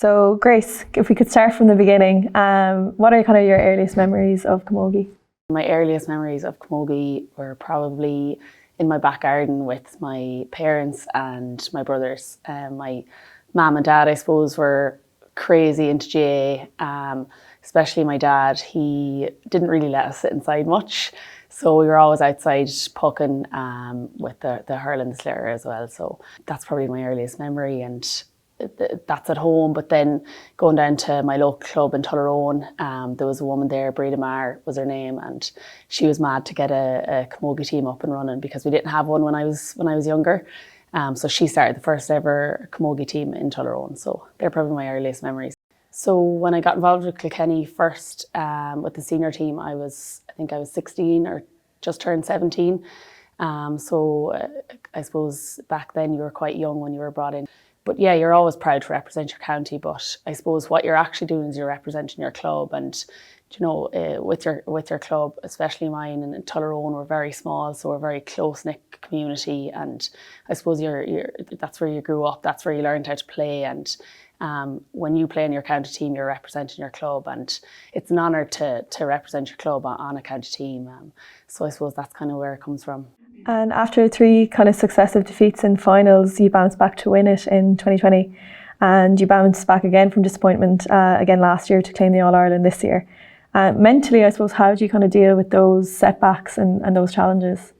So Grace, if we could start from the beginning, what are kind of your earliest memories of camogie? My earliest memories of camogie were probably in my back garden with my parents and my brothers. My mum and dad, I suppose, were crazy into GAA, especially my dad. He didn't really let us sit inside much, so we were always outside pucking with the hurling the sliotar as well. So that's probably my earliest memory, and that's at home. But then going down to my local club in Tullerone, there was a woman there, Breda Marr was her name, and she was mad to get a camogie team up and running because we didn't have one when I was younger. So she started the first ever camogie team in Tullerone. So they're probably my earliest memories. So when I got involved with Kilkenny first with the senior team, I think I was 16 or just turned 17. I suppose back then you were quite young when you were brought in. But yeah, you're always proud to represent your county, but I suppose what you're actually doing is you're representing your club. And with your club, especially mine and in Tullerone, we're very small, so we're a very close-knit community. And I suppose that's where you grew up, that's where you learned how to play. And when you play in your county team, you're representing your club, and it's an honour to represent your club on a county team. So I suppose that's kind of where it comes from. And after 3 kind of successive defeats in finals, you bounced back to win it in 2020, and you bounced back again from disappointment again last year to claim the All-Ireland this year. Mentally, I suppose, how do you kind of deal with those setbacks and those challenges?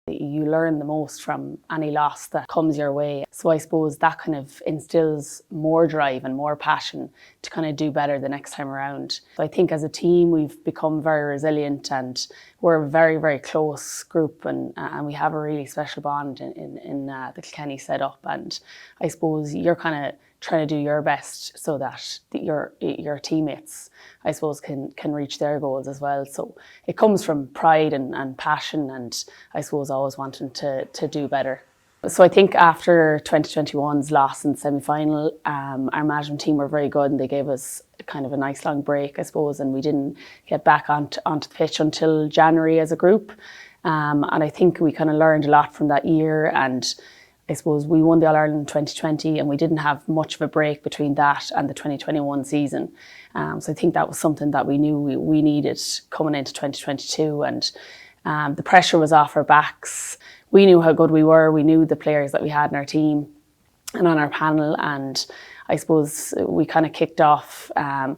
You learn the most from any loss that comes your way. So I suppose that kind of instills more drive and more passion to kind of do better the next time around. So I think as a team, we've become very resilient, and we're a very, very close group, and we have a really special bond in the Kilkenny setup. And I suppose you're kind of trying to do your best so that your teammates, I suppose, can reach their goals as well. So it comes from pride and passion, and I suppose always wanting to do better. So I think after 2021's loss in the semi-final, our management team were very good, and they gave us kind of a nice long break, I suppose, and we didn't get back onto the pitch until January as a group. And I think we kind of learned a lot from that year, and I suppose we won the All-Ireland in 2020, and we didn't have much of a break between that and the 2021 season. So I think that was something that we knew we needed coming into 2022, and the pressure was off our backs. We knew how good we were. We knew the players that we had in our team and on our panel, and I suppose we kind of kicked off. I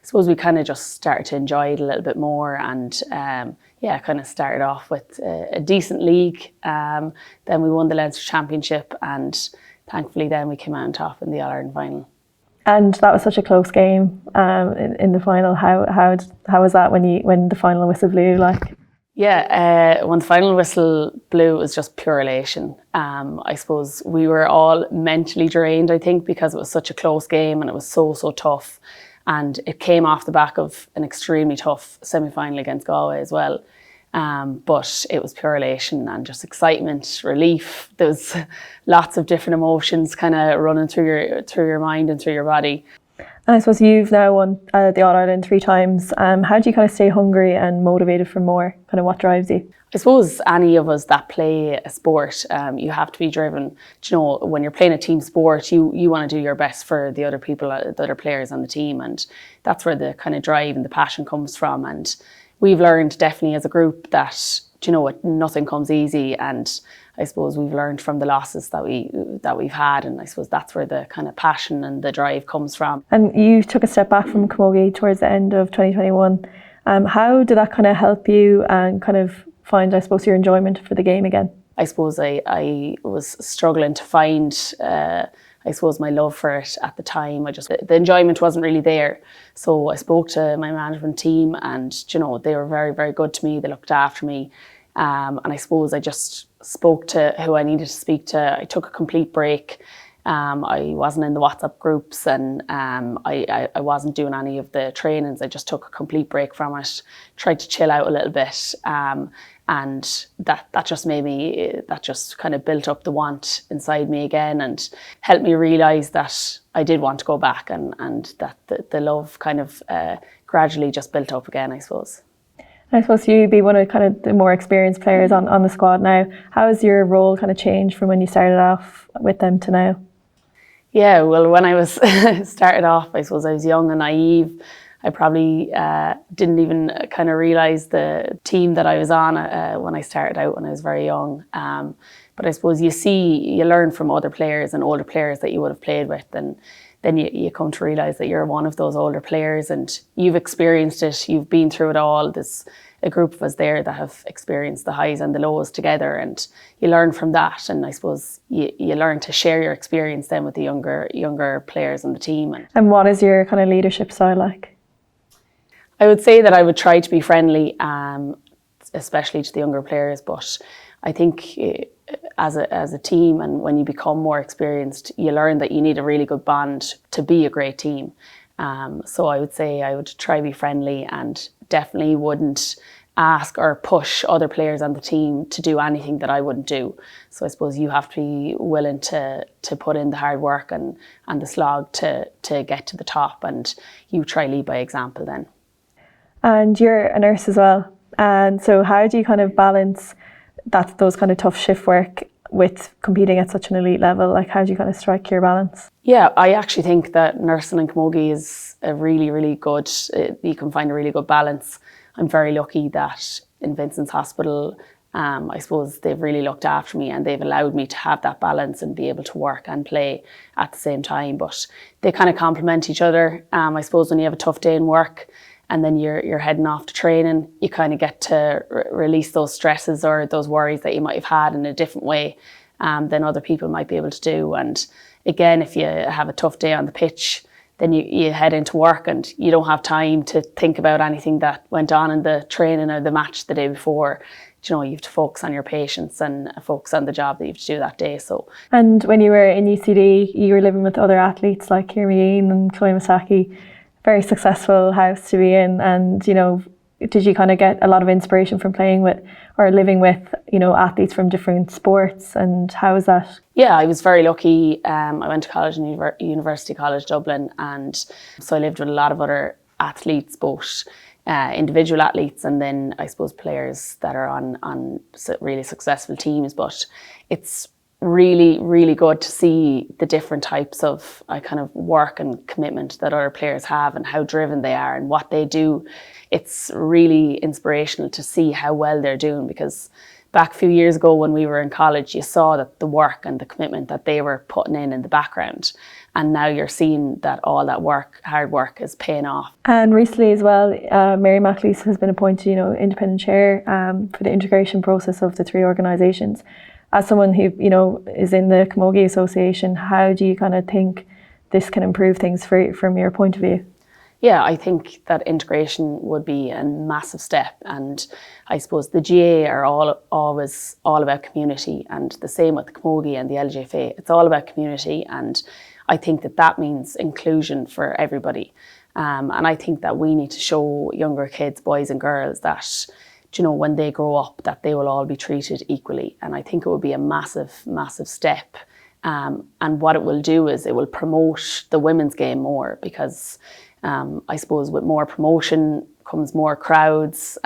suppose we kind of just started to enjoy it a little bit more, and kind of started off with a decent league. Then we won the Leinster Championship, and thankfully then we came out on top in the All-Ireland final. And that was such a close game in the final. How was that when the final whistle blew? Yeah, when the final whistle blew, it was just pure elation. I suppose we were all mentally drained, I think, because it was such a close game and it was so tough. And it came off the back of an extremely tough semi-final against Galway as well. But it was pure elation and just excitement, relief. There was lots of different emotions kind of running through your mind and through your body. And I suppose you've now won the All-Ireland 3 times. How do you kind of stay hungry and motivated for more? Kind of what drives you? I suppose any of us that play a sport, you have to be driven. When you're playing a team sport, you want to do your best for the other people, the other players on the team, and that's where the kind of drive and the passion comes from. And we've learned definitely as a group that nothing comes easy, and I suppose we've learned from the losses that we've had, and I suppose that's where the kind of passion and the drive comes from. And you took a step back from camogie towards the end of 2021. How did that kind of help you and kind of find, I suppose, your enjoyment for the game again? I suppose I was struggling to find, I suppose, my love for it at the time. The enjoyment wasn't really there. So I spoke to my management team, and they were very, very good to me. They looked after me. And I suppose I just spoke to who I needed to speak to. I took a complete break. I wasn't in the WhatsApp groups, and I wasn't doing any of the trainings. I just took a complete break from it, tried to chill out a little bit. And that just kind of built up the want inside me again, and helped me realise that I did want to go back, and that the love kind of gradually just built up again, I suppose. I suppose you'd be one of kind of the more experienced players on the squad now. How has your role kind of changed from when you started off with them to now? Yeah, well, when I was started off, I suppose I was young and naive. I probably didn't even kind of realise the team that I was on when I started out when I was very young. But I suppose you learn from other players and older players that you would have played with, and then you come to realise that you're one of those older players and you've experienced it, you've been through it all. There's a group of us there that have experienced the highs and the lows together, and you learn from that, and I suppose you learn to share your experience then with the younger players on the team. And what is your kind of leadership style like? I would say that I would try to be friendly, especially to the younger players, but I think as a team, and when you become more experienced, you learn that you need a really good bond to be a great team. So I would say I would try to be friendly and definitely wouldn't ask or push other players on the team to do anything that I wouldn't do. So I suppose you have to be willing to put in the hard work and the slog to get to the top, and you try lead by example then. And you're a nurse as well. And so how do you kind of balance those kind of tough shift work with competing at such an elite level? Like, how do you kind of strike your balance? Yeah, I actually think that nursing and camogie is a really, really good, you can find a really good balance. I'm very lucky that in Vincent's Hospital, I suppose they've really looked after me and they've allowed me to have that balance and be able to work and play at the same time. But they kind of complement each other. I suppose when you have a tough day in work, and then you're heading off to training, you kind of get to release those stresses or those worries that you might have had in a different way than other people might be able to do. And again, if you have a tough day on the pitch, then you head into work and you don't have time to think about anything that went on in the training or the match the day before. You know, you have to focus on your patients and focus on the job that you have to do that day. And when you were in UCD, you were living with other athletes like Kieran and Chloe Masaki. Very successful house to be in, and did you kind of get a lot of inspiration from playing with or living with athletes from different sports, and how was that? Yeah, I was very lucky. I went to college in University College Dublin, and so I lived with a lot of other athletes, both individual athletes and then I suppose players that are on really successful teams. But it's really, really good to see the different types of kind of work and commitment that other players have and how driven they are and what they do. It's really inspirational to see how well they're doing, because back a few years ago when we were in college, you saw that the work and the commitment that they were putting in the background. And now you're seeing that all that work, hard work, is paying off. And recently as well, Mary McAleese has been appointed, independent chair for the integration process of the three organisations. As someone who, is in the Camogie Association, how do you kind of think this can improve things from your point of view? Yeah, I think that integration would be a massive step, and I suppose the GAA are always all about community, and the same with the Camogie and the LGFA. It's all about community, and I think that means inclusion for everybody. And I think that we need to show younger kids, boys and girls, that when they grow up, that they will all be treated equally. And I think it will be a massive, massive step. And what it will do is it will promote the women's game more, because I suppose with more promotion comes more crowds.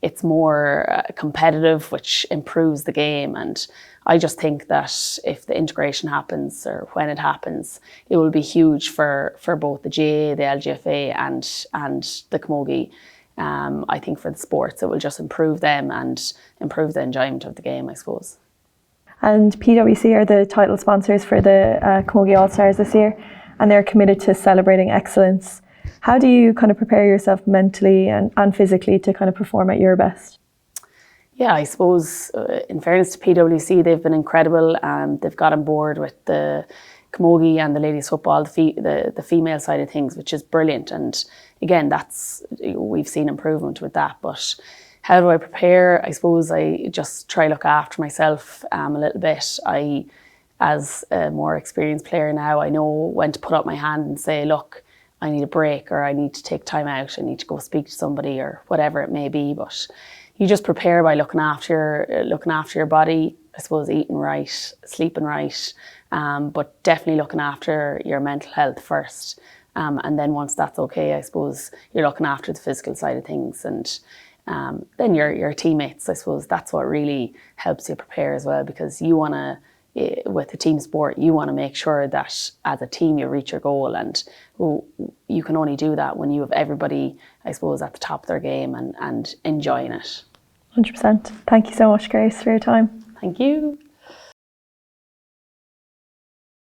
It's more competitive, which improves the game. And I just think that if the integration happens, or when it happens, it will be huge for both the GAA, the LGFA and the Camogie. I think for the sports, it will just improve them and improve the enjoyment of the game, I suppose. And PwC are the title sponsors for the Camogie All Stars this year, and they're committed to celebrating excellence. How do you kind of prepare yourself mentally and physically to kind of perform at your best? Yeah, I suppose in fairness to PwC, they've been incredible. They've got on board with the Camogie and the ladies football, the female side of things, which is brilliant. And again, we've seen improvement with that. But how do I prepare? I suppose I just try to look after myself a little bit. As a more experienced player now, I know when to put up my hand and say, look, I need a break, or I need to take time out, I need to go speak to somebody, or whatever it may be. But you just prepare by looking after your body, I suppose, eating right, sleeping right, but definitely looking after your mental health first. And then once that's okay, I suppose you're looking after the physical side of things, and then your teammates, I suppose that's what really helps you prepare as well, because you want to with a team sport, you want to make sure that as a team you reach your goal, and you can only do that when you have everybody, I suppose, at the top of their game and enjoying it. 100%. Thank you so much, Grace, for your time. Thank you.